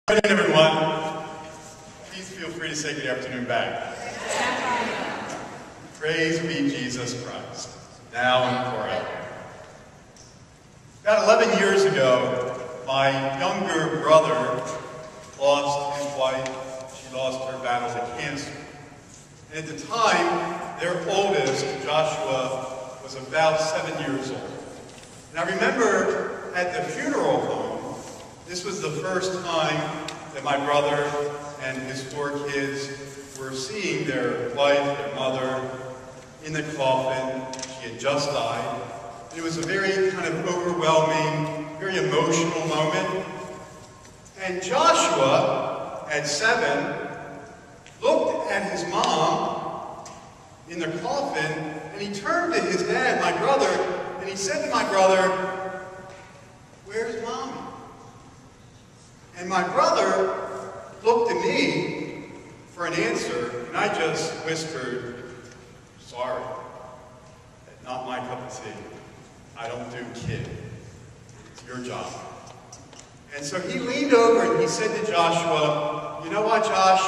Good afternoon, everyone. Please feel free to say good afternoon back. Praise be Jesus Christ, now and forever. About 11 years ago, my younger brother lost his wife. She lost her battle to cancer. And at the time, their oldest, Joshua, was about 7 years old. And I remember at the funeral home, this was the first time that my brother and his 4 kids were seeing their wife, their mother, in the coffin. She had just died. It was a very kind of overwhelming, very emotional moment. And Joshua, at 7, looked at his mom in the coffin, and he turned to his dad, my brother, and he said to my brother, "Where's Mommy?" And my brother looked at me for an answer, and I just whispered, "Sorry, not my cup of tea. I don't do kid. It's your job." And so he leaned over and he said to Joshua, "You know what, Josh?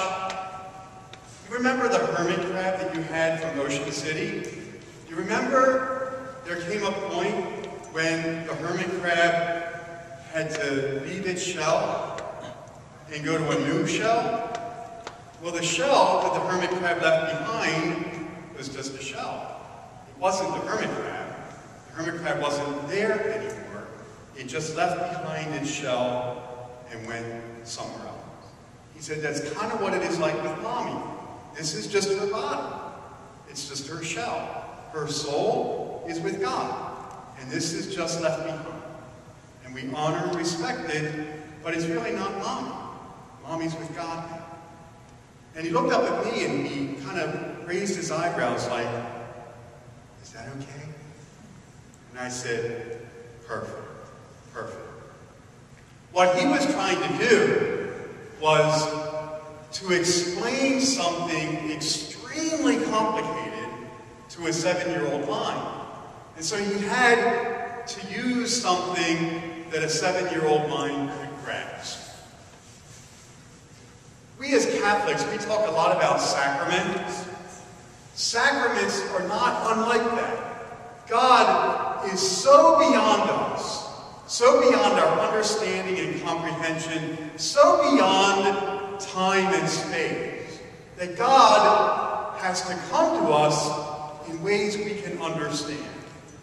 You remember the hermit crab that you had from Ocean City? You remember there came a point when the hermit crab had to leave its shell and go to a new shell? Well, the shell that the hermit crab left behind was just a shell. It wasn't the hermit crab. The hermit crab wasn't there anymore. It just left behind its shell and went somewhere else." He said, "That's kind of what it is like with Mommy. This is just her body. It's just her shell. Her soul is with God. And this is just left behind. And we honor and respect it, but it's really not Mommy. Mommy's with God now." And he looked up at me and he kind of raised his eyebrows like, "Is that okay?" And I said, "Perfect, perfect." What he was trying to do was to explain something extremely complicated to a 7-year-old mind. And so he had to use something that a 7-year-old mind could grasp. We as Catholics, we talk a lot about sacraments. Sacraments are not unlike that. God is so beyond us, so beyond our understanding and comprehension, so beyond time and space, that God has to come to us in ways we can understand.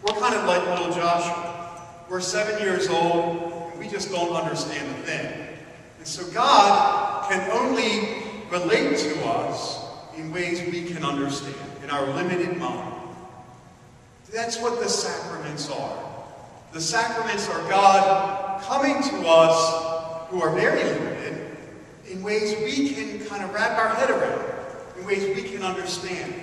We're kind of like little Joshua. We're 7 years old, and we just don't understand a thing. And so God can only relate to us in ways we can understand, in our limited mind. That's what the sacraments are. The sacraments are God coming to us, who are very limited, in ways we can kind of wrap our head around, in ways we can understand.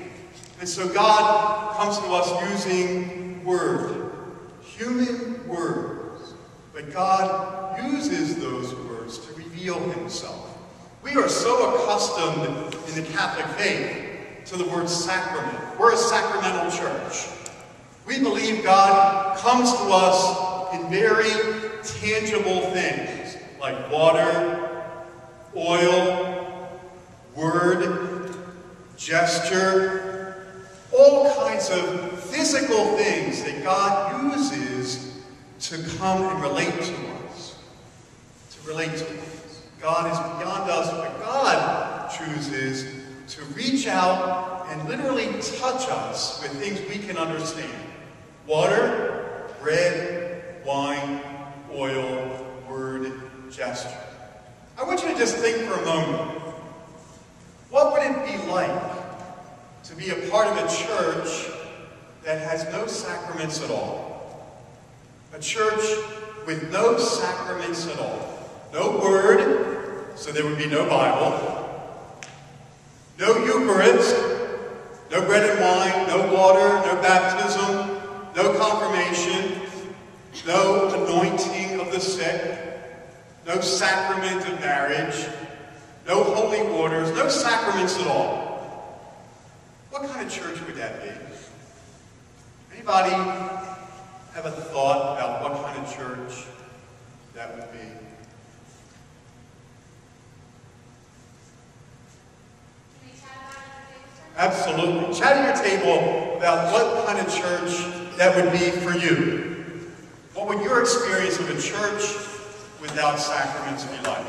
And so God comes to us using word, human words, but God uses those words to reveal himself. We are so accustomed in the Catholic faith to the word sacrament. We're a sacramental church. We believe God comes to us in very tangible things, like water, oil, word, gesture, all kinds of physical things that God uses to come and relate to us. To relate to us. God is beyond us, but God chooses to reach out and literally touch us with things we can understand. Water, bread, wine, oil, word, gesture. I want you to just think for a moment. What would it be like to be a part of a church that has no sacraments at all? A church with no sacraments at all. No word, so there would be no Bible. No Eucharist, no bread and wine, no water, no baptism, no confirmation, no anointing of the sick, no sacrament of marriage, no holy orders, no sacraments at all. What kind of church would that be? Anybody have a thought about what kind of church that would be? Absolutely. Chat at your table about what kind of church that would be for you. What would your experience of a church without sacraments be like?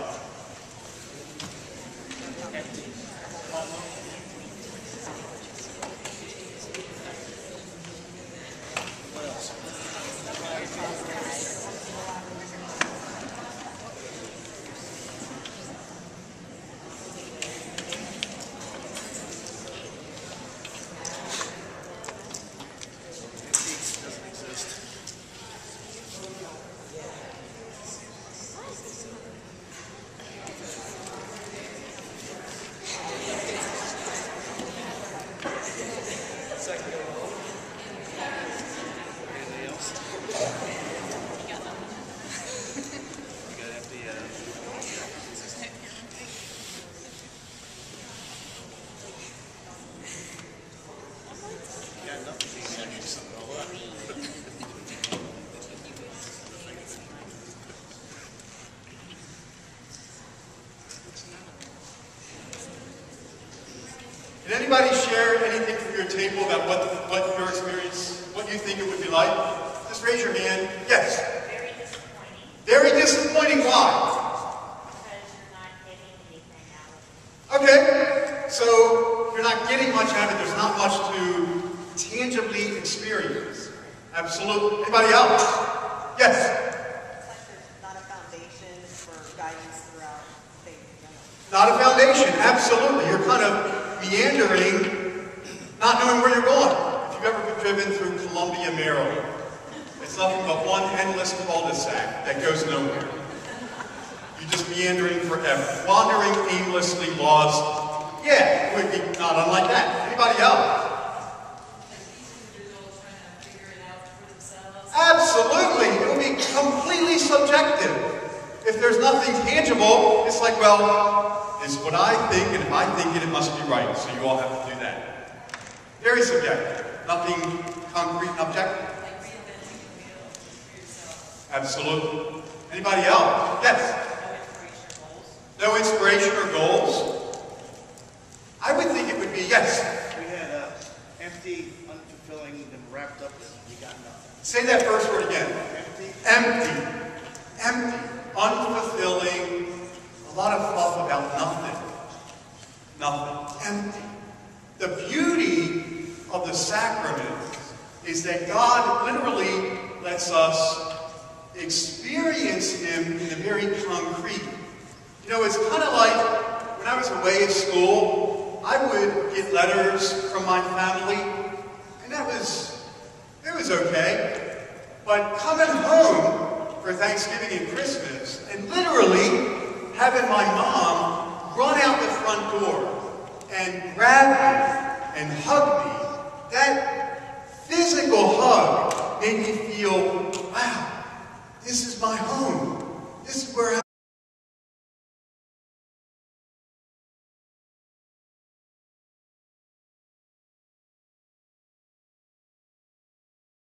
Did anybody share anything from your table about what your experience, what you think it would be like? Just raise your hand. Yes. Very disappointing. Very disappointing. Why? Because you're not getting anything out of it. Okay. So you're not getting much out of it. There's not much to tangibly experience. Absolutely. Anybody else? Yes. It's like there's not a foundation for guidance throughout faith. Not a foundation. Absolutely. You're kind of meandering, not knowing where you're going. If you've ever been driven through Columbia, Maryland, it's nothing but one endless cul-de-sac that goes nowhere. You're just meandering forever, wandering aimlessly, lost. Yeah, it would be not unlike that. Anybody else? Absolutely. It will be completely subjective. If there's nothing tangible, it's like, well, this is what I think, and if I think it, it must be right. So you all have to do that. Very subjective. Nothing concrete and objective. Like reinventing the wheel for yourself. Absolutely. Anybody else? Yes? No inspiration or goals. No inspiration or goals? I would think it would be yes. We had empty, unfulfilling, and wrapped up, and we got nothing. Say that first word again. Empty. Empty. Empty. Unfulfilling. A lot of fluff about nothing. Nothing. Empty. The beauty of the sacrament is that God literally lets us experience Him in the very concrete. You know, it's kind of like when I was away at school, I would get letters from my family, and it was okay. But coming home for Thanksgiving and Christmas, and literally having my mom run out the front door and grab me and hug me, that physical hug made me feel, wow, this is my home. This is where